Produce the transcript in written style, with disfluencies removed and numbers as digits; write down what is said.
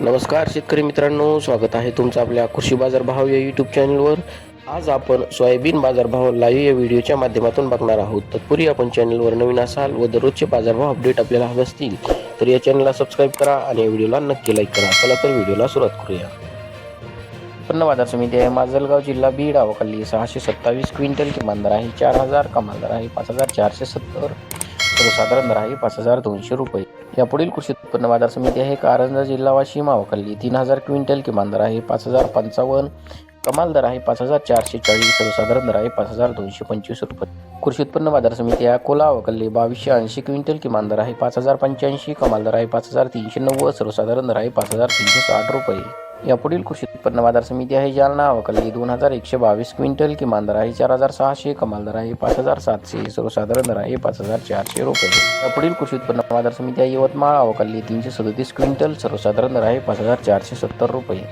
नमस्कार शेतकरी मित्रांनो, स्वागत आहे तुमचं आपल्या कृषी बाजार भाव या यूट्यूब चॅनलवर. आज आपण सोयाबीन बाजारभाव लाईव्ह या व्हिडिओच्या माध्यमातून बघणार आहोत. तत्पूर्वी आपण चॅनलवर नवीन असाल व दररोजचे बाजारभाव अपडेट आपल्याला हवे असतील तर या चॅनलला सबस्क्राईब करा आणि या व्हिडिओला नक्की लाईक करा. चला तर व्हिडिओला सुरुवात करूया. उत्पन्न बाजार समिती आहे माजलगाव, जिल्हा बीड. आवकाली 627 क्विंटल, किमान दर आहे 4000, कमाल दर आहे 5470, सर्वसाधारण दर आहे 5200 रुपये. यापुढील कृषी उत्पन्न बाजार समिती आहे कारंजा, जिल्हा वाशिम. आवकाली 3000 क्विंटल, किमान दर आहे 5055, कमाल दर आहे 5440, सर्वसाधारण दर आहे 5225 रुपये. कृषी उत्पन्न बाजार समिती आहे अकोला. आवकाली 2280 क्विंटल, किमान दर आहे 5085, कमाल दर आहे 5390, सर्वसाधारण दर आहे 5360 रुपये. यापुढील कृषी उत्पन्न बाजार समिती आहे जालना. आवकाली 2122 क्विंटल, किमान दर आहे 4600, कमाल दर आहे 5700, सर्वसाधारण दर आहे 5400 रुपये. यापुढील कृषी उत्पन्न बाजार समिती आहे यवतमाळ. आवकाली 337 क्विंटल, सर्वसाधारण दर आहे 5470 रुपये.